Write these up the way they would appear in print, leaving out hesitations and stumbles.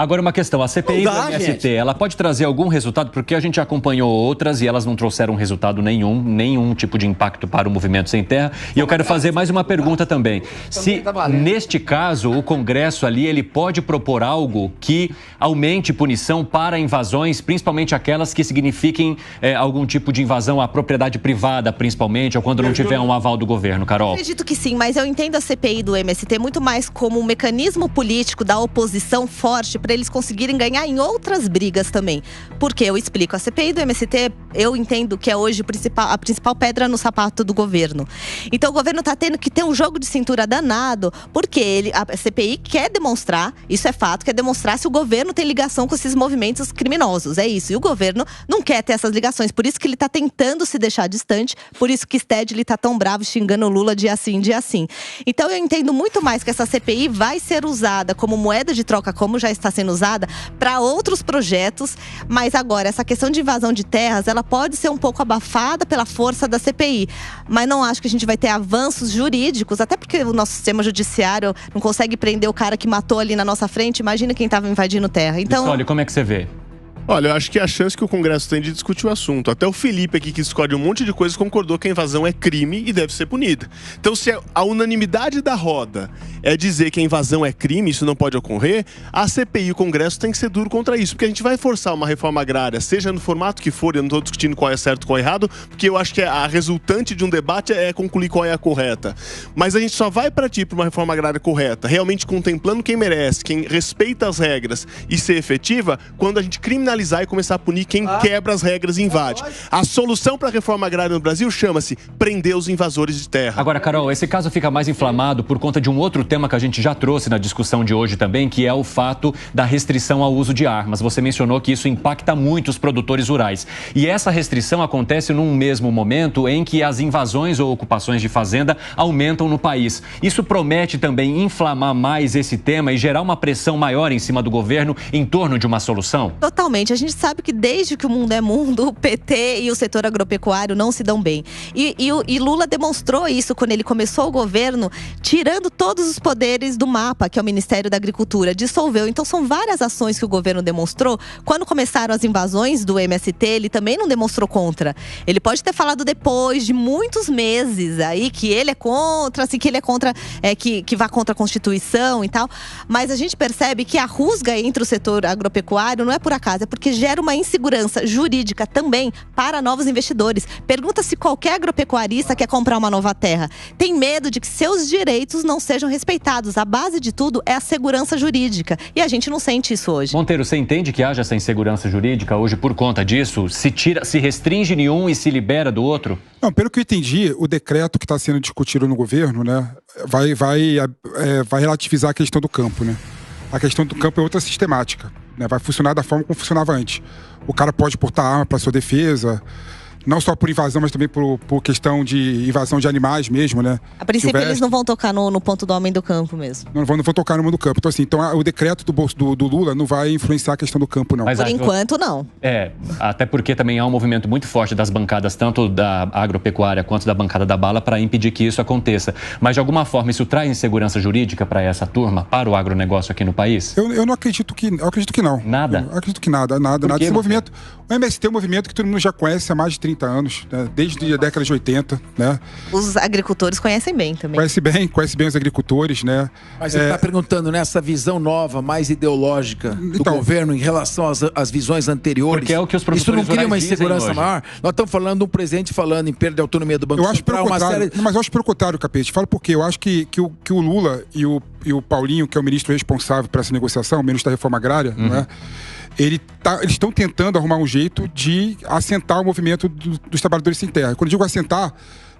Agora uma questão, a CPI do MST, ela pode trazer algum resultado? Porque a gente acompanhou outras e elas não trouxeram resultado nenhum tipo de impacto para o Movimento Sem Terra. E eu quero fazer mais uma pergunta também. Se, neste caso, o Congresso ali, ele pode propor algo que aumente punição para invasões, principalmente aquelas que signifiquem algum tipo de invasão à propriedade privada, principalmente, ou quando não tiver um aval do governo, Carol? Acredito que sim, mas eu entendo a CPI do MST muito mais como um mecanismo político da oposição forte para eles conseguirem ganhar em outras brigas também. Porque eu explico, a CPI do MST, eu entendo que é hoje a principal pedra no sapato do governo. Então o governo está tendo que ter um jogo de cintura danado, porque a CPI quer demonstrar, isso é fato, quer demonstrar se o governo tem ligação com esses movimentos criminosos, é isso. E o governo não quer ter essas ligações, por isso que ele está tentando se deixar distante, por isso que Stedley está tão bravo xingando o Lula dia sim, dia sim. Então eu entendo muito mais que essa CPI vai ser usada como moeda de troca, como já está sendo usada para outros projetos, mas agora essa questão de invasão de terras, ela pode ser um pouco abafada pela força da CPI, mas não acho que a gente vai ter avanços jurídicos, até porque o nosso sistema judiciário não consegue prender o cara que matou ali na nossa frente, imagina quem estava invadindo terra. Então, olha, como é que você vê? Olha, eu acho que a chance que o Congresso tem de discutir o assunto. Até o Felipe aqui, que discorde um monte de coisas, concordou que a invasão é crime e deve ser punida. Então, se a unanimidade da roda é dizer que a invasão é crime, isso não pode ocorrer, a CPI e o Congresso tem que ser duro contra isso. Porque a gente vai forçar uma reforma agrária, seja no formato que for, eu não estou discutindo qual é certo e qual é errado, porque eu acho que a resultante de um debate é concluir qual é a correta. Mas a gente só vai partir para uma reforma agrária correta, realmente contemplando quem merece, quem respeita as regras e ser efetiva, quando a gente criminalizar e começar a punir quem quebra as regras e invade. A solução para a reforma agrária no Brasil chama-se prender os invasores de terra. Agora, Carol, esse caso fica mais inflamado por conta de um outro tema que a gente já trouxe na discussão de hoje também, que é o fato da restrição ao uso de armas. Você mencionou que isso impacta muito os produtores rurais. E essa restrição acontece num mesmo momento em que as invasões ou ocupações de fazenda aumentam no país. Isso promete também inflamar mais esse tema e gerar uma pressão maior em cima do governo em torno de uma solução? Totalmente. A gente sabe que desde que o mundo é mundo, o PT e o setor agropecuário não se dão bem. E Lula demonstrou isso quando ele começou o governo, tirando todos os poderes do MAPA, que é o Ministério da Agricultura, dissolveu. Então são várias ações que o governo demonstrou. Quando começaram as invasões do MST, ele também não demonstrou contra. Ele pode ter falado depois de muitos meses aí que ele é contra, assim, que ele é contra, que vá contra a Constituição e tal. Mas a gente percebe que a rusga entre o setor agropecuário não é por acaso, é porque gera uma insegurança jurídica também para novos investidores. Pergunta se qualquer agropecuarista quer comprar uma nova terra. Tem medo de que seus direitos não sejam respeitados. A base de tudo é a segurança jurídica. E a gente não sente isso hoje. Monteiro, você entende que haja essa insegurança jurídica hoje por conta disso? Se restringe de um e se libera do outro? Não, pelo que eu entendi, o decreto que está sendo discutido no governo, né, vai relativizar a questão do campo, né? A questão do campo é outra sistemática, né? Vai funcionar da forma como funcionava antes. O cara pode portar arma para sua defesa, não só por invasão, mas também por questão de invasão de animais mesmo, né? A princípio eles não vão tocar no ponto do homem do campo mesmo. Não vão tocar no mundo do campo. Então assim, o decreto do Lula não vai influenciar a questão do campo, não. Mas por enquanto, não. Até porque também há um movimento muito forte das bancadas, tanto da agropecuária quanto da bancada da bala, para impedir que isso aconteça. Mas de alguma forma isso traz insegurança jurídica para essa turma, para o agronegócio aqui no país? Eu não acredito que... Eu acredito que não. Nada? Eu acredito que nada. Esse movimento... O MST é um movimento que todo mundo já conhece há mais de 30 anos, né? Desde a década de 80, né? Os agricultores conhecem bem também. Conhece bem os agricultores, né? Mas ele está perguntando nessa visão nova, mais ideológica do governo em relação às visões anteriores. Porque é o que os produtores rurais dizem. Isso não cria uma insegurança maior? Nós estamos falando de um presidente falando em perda de autonomia do Banco Central. Mas eu acho pelo contrário, Capete. Falo porque eu acho que o Lula e o Paulinho, que é o ministro responsável por essa negociação, o ministro da Reforma Agrária, não é? Eles estão tentando arrumar um jeito de assentar o movimento dos trabalhadores sem terra. Quando eu digo assentar,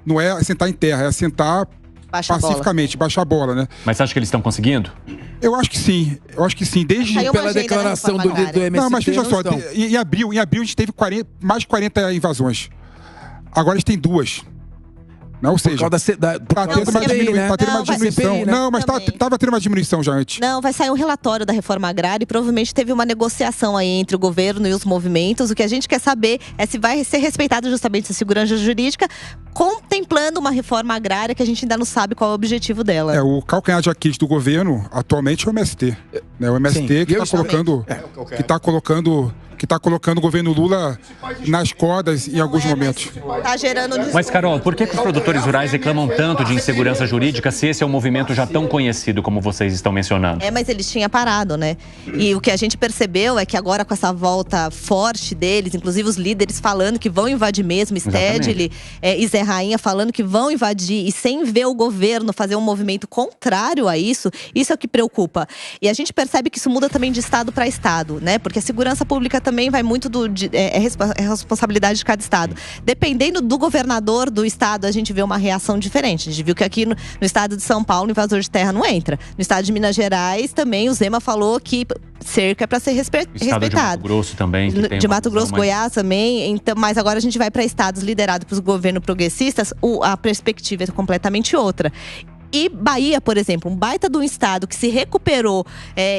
não é assentar em terra, é assentar pacificamente, baixar a bola, né? Mas você acha que eles estão conseguindo? Eu acho que sim. Desde pela declaração do MST. Não, mas veja só, em abril a gente teve mais de 40 invasões. Agora a gente tem 2. Não, ou seja, tá tendo uma diminuição. CPI, né? Não, mas estava tendo uma diminuição já antes. Não, vai sair um relatório da reforma agrária e provavelmente teve uma negociação aí entre o governo e os movimentos. O que a gente quer saber é se vai ser respeitada justamente a segurança jurídica, contemplando uma reforma agrária que a gente ainda não sabe qual é o objetivo dela. O calcanhar de Aquiles do governo atualmente é o MST. Né? O MST que está colocando o governo Lula nas cordas em alguns momentos. Tá gerando... Mas, Carol, por que os produtores rurais reclamam tanto de insegurança jurídica se esse é um movimento já tão conhecido como vocês estão mencionando? Mas eles tinham parado, né? E o que a gente percebeu é que agora com essa volta forte deles, inclusive os líderes falando que vão invadir mesmo, Stedley e Zé Rainha falando que vão invadir e sem ver o governo fazer um movimento contrário a isso, isso é o que preocupa. E a gente percebe que isso muda também de estado para estado, né? Porque a segurança pública também vai muito é responsabilidade de cada estado. Dependendo do governador do estado, a gente vê uma reação diferente. A gente viu que aqui no estado de São Paulo, invasor de terra não entra. No estado de Minas Gerais, também o Zema falou que cerca é para ser respeitado. Estado de Mato Grosso também. Que tem de Mato Grosso, Goiás também. Então, mas agora a gente vai para estados liderados por governos progressistas, a perspectiva é completamente outra. E Bahia, por exemplo, um baita de um estado que se recuperou,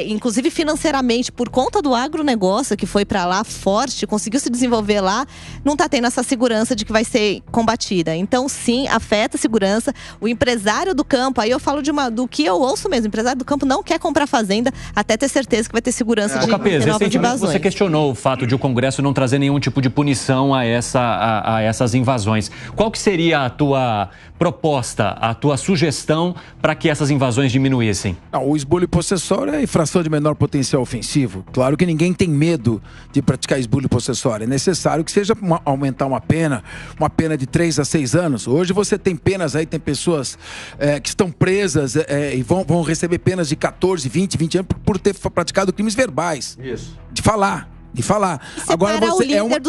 inclusive financeiramente, por conta do agronegócio, que foi para lá forte, conseguiu se desenvolver lá, não está tendo essa segurança de que vai ser combatida. Então, sim, afeta a segurança. O empresário do campo, aí eu falo do que eu ouço mesmo, o empresário do campo não quer comprar fazenda até ter certeza que vai ter segurança de novas invasões. Você questionou o fato de o Congresso não trazer nenhum tipo de punição a essas invasões. Qual que seria a tua proposta, a tua sugestão para que essas invasões diminuíssem? O esbulho possessório é infração de menor potencial ofensivo. Claro que ninguém tem medo de praticar esbulho possessório. É necessário que seja aumentar uma pena de 3 a 6 anos. Hoje você tem penas aí, tem pessoas que estão presas e vão receber penas de 14, 20 anos por ter praticado crimes verbais. Isso. De falar. Agora você o líder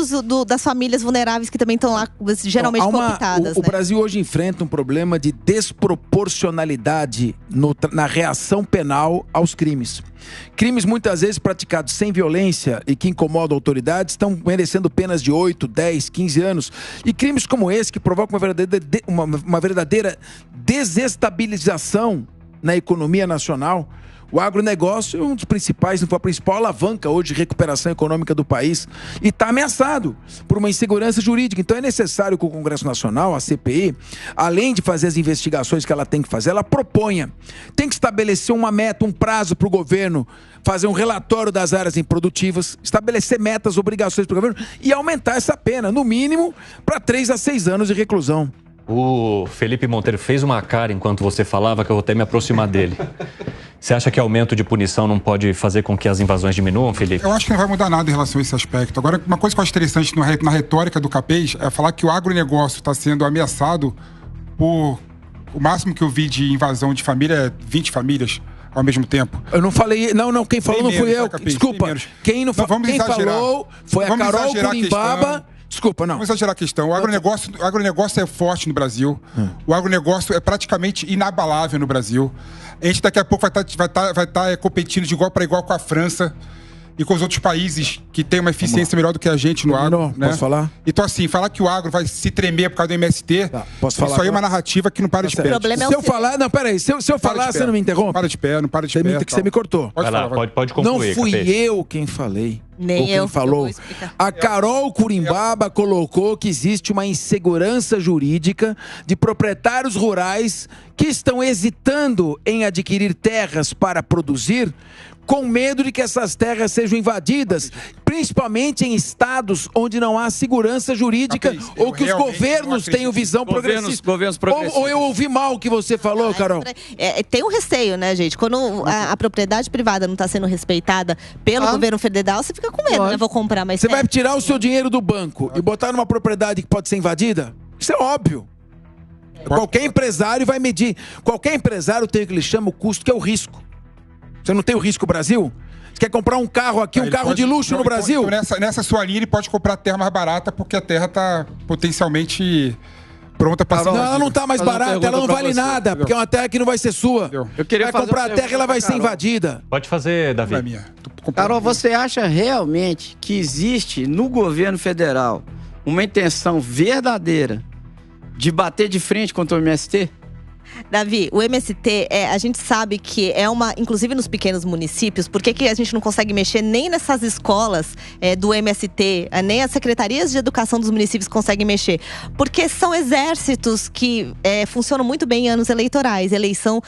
das famílias vulneráveis que também estão lá, geralmente cooptadas. O Brasil hoje enfrenta um problema de desproporcionalidade na reação penal aos crimes. Crimes muitas vezes praticados sem violência e que incomodam autoridades estão merecendo penas de 8, 10, 15 anos. E crimes como esse que provocam uma verdadeira desestabilização na economia nacional. O agronegócio é um dos principais, não foi a principal alavanca hoje de recuperação econômica do país e está ameaçado por uma insegurança jurídica. Então é necessário que o Congresso Nacional, a CPI, além de fazer as investigações que ela tem que fazer, ela proponha. Tem que estabelecer uma meta, um prazo para o governo fazer um relatório das áreas improdutivas, estabelecer metas, obrigações para o governo e aumentar essa pena, no mínimo, para 3 a 6 anos de reclusão. O Felipe Monteiro fez uma cara enquanto você falava que eu vou até me aproximar dele. Você acha que aumento de punição não pode fazer com que as invasões diminuam, Felipe? Eu acho que não vai mudar nada em relação a esse aspecto. Agora, uma coisa que eu acho interessante na retórica do Capês é falar que o agronegócio está sendo ameaçado por... O máximo que eu vi de invasão de família é 20 famílias ao mesmo tempo. Eu não falei... Não, quem falou não fui eu. Desculpa. Quem falou foi a Carol Curimbaba... Desculpa, não. Vamos exagerar a questão. O agronegócio é forte no Brasil. O agronegócio é praticamente inabalável no Brasil. A gente daqui a pouco vai estar competindo de igual para igual com a França e com os outros países que têm uma eficiência melhor do que a gente no agro. Posso falar? Então, assim, falar que o agro vai se tremer por causa do MST, posso falar isso aí é uma narrativa que não para de pé. Se eu falar... Não, peraí. Se eu falar, você não me interrompe? Não para de pé. Você me cortou. Pode concluir. Não fui eu quem falei. Nem eu falou. A Carol Curimbaba colocou que existe uma insegurança jurídica de proprietários rurais que estão hesitando em adquirir terras para produzir, com medo de que essas terras sejam invadidas, principalmente em estados onde não há segurança jurídica ou que os governos tenham visão progressista. Governos progressistas. Ou eu ouvi mal o que você falou, Carol? Tem um receio, né, gente? Quando a propriedade privada não está sendo respeitada pelo governo federal, você fica com medo, né? Vou comprar mais. Você vai tirar o seu dinheiro do banco e botar numa propriedade que pode ser invadida? Isso é óbvio. Qualquer empresário vai medir. Qualquer empresário tem o que ele chama o custo, que é o risco. Você não tem o risco Brasil? Você quer comprar um carro aqui, um carro de luxo no Brasil? Então, nessa sua linha, ele pode comprar a terra mais barata porque a terra está potencialmente pronta para ser invadida. Não, ela não está mais barata, ela não vale nada, porque é uma terra que não vai ser sua. Eu queria vai comprar a terra e ela vai ser invadida. Pode fazer, Davi. Carol, você acha realmente que existe no governo federal uma intenção verdadeira de bater de frente contra o MST? Davi, o MST, a gente sabe que é inclusive nos pequenos municípios, por que a gente não consegue mexer nem nessas escolas do MST, nem as secretarias de educação dos municípios conseguem mexer? Porque são exércitos que funcionam muito bem em anos eleitorais, eleição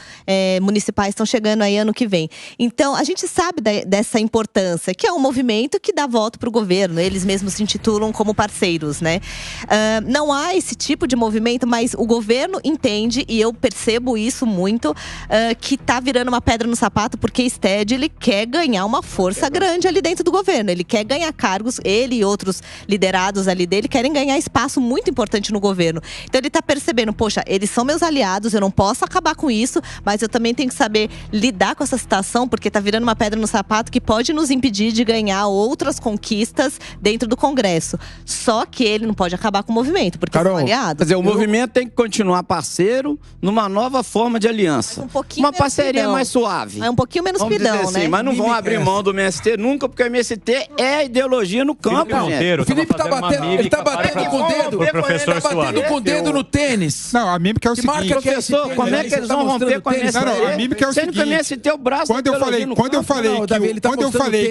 municipais estão chegando aí ano que vem. Então, a gente sabe dessa importância, que é um movimento que dá voto para o governo, eles mesmos se intitulam como parceiros, né? Não há esse tipo de movimento, mas o governo entende, e eu percebo isso muito, que tá virando uma pedra no sapato, porque Sted, ele quer ganhar uma força grande ali dentro do governo, ele quer ganhar cargos, ele e outros liderados ali dele querem ganhar espaço muito importante no governo. Então ele tá percebendo, poxa, eles são meus aliados, eu não posso acabar com isso, mas eu também tenho que saber lidar com essa situação, porque tá virando uma pedra no sapato que pode nos impedir de ganhar outras conquistas dentro do Congresso. Só que ele não pode acabar com o movimento, porque são aliados. Quer dizer, o movimento tem que continuar parceiro numa nova forma de aliança. Uma parceria mais suave. É um pouquinho menos pidão, né? Mas não vão abrir mão do MST nunca, porque o MST é a ideologia no campo, gente. O Felipe tá batendo, ele tá batendo com o dedo. Ele tá batendo com o dedo no tênis. Não, a mímica é o seguinte. Professor, como é que eles vão romper com o MST? Não, a mímica é o seguinte. Sendo que o MST é o braço quando eu falei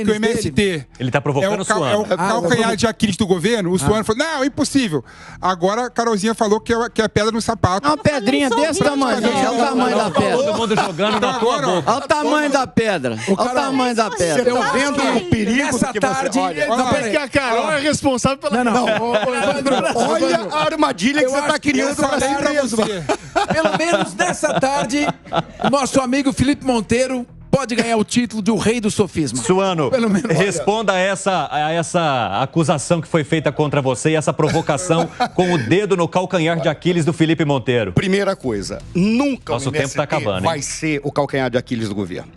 que o MST ele tá provocando o Suano. É o calcanhar de Aquiles do governo, o Suano falou, não, impossível. Agora a Carolzinha falou que é pedra no sapato. Uma pedrinha desse tamanho, gente. Olha o tamanho da pedra. Todo mundo jogando na tua boca. Olha o tamanho da pedra. Olha o tamanho da pedra. Eu vendo o perigo nessa tarde. Porque a Carol é responsável pela... Não. Olha a armadilha que você tá criando pra si mesmo. Pelo menos nessa tarde, o nosso amigo Felipe Monteiro pode ganhar o título de o rei do sofisma. Suano, responda a essa acusação que foi feita contra você e essa provocação com o dedo no calcanhar de Aquiles do Felipe Monteiro. Primeira coisa, nunca nosso o MST tempo tá acabando, vai ser o calcanhar de Aquiles do governo.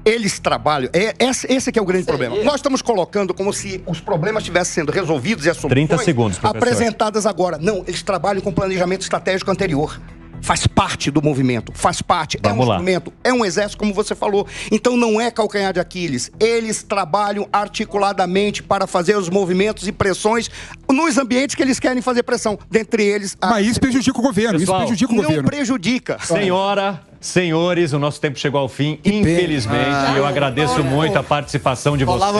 Eles trabalham, esse que é o grande problema. Nós estamos colocando como se os problemas estivessem sendo resolvidos e as soluções 30 segundos, professor. apresentadas agora. Não, eles trabalham com planejamento estratégico anterior. Faz parte do movimento, faz parte, é um instrumento, é um exército, como você falou. Então não é calcanhar de Aquiles. Eles trabalham articuladamente para fazer os movimentos e pressões nos ambientes que eles querem fazer pressão. Dentre eles... Mas isso prejudica o governo, Pessoal, não prejudica. Senhora, senhores, o nosso tempo chegou ao fim, infelizmente. Eu agradeço muito a participação de vocês.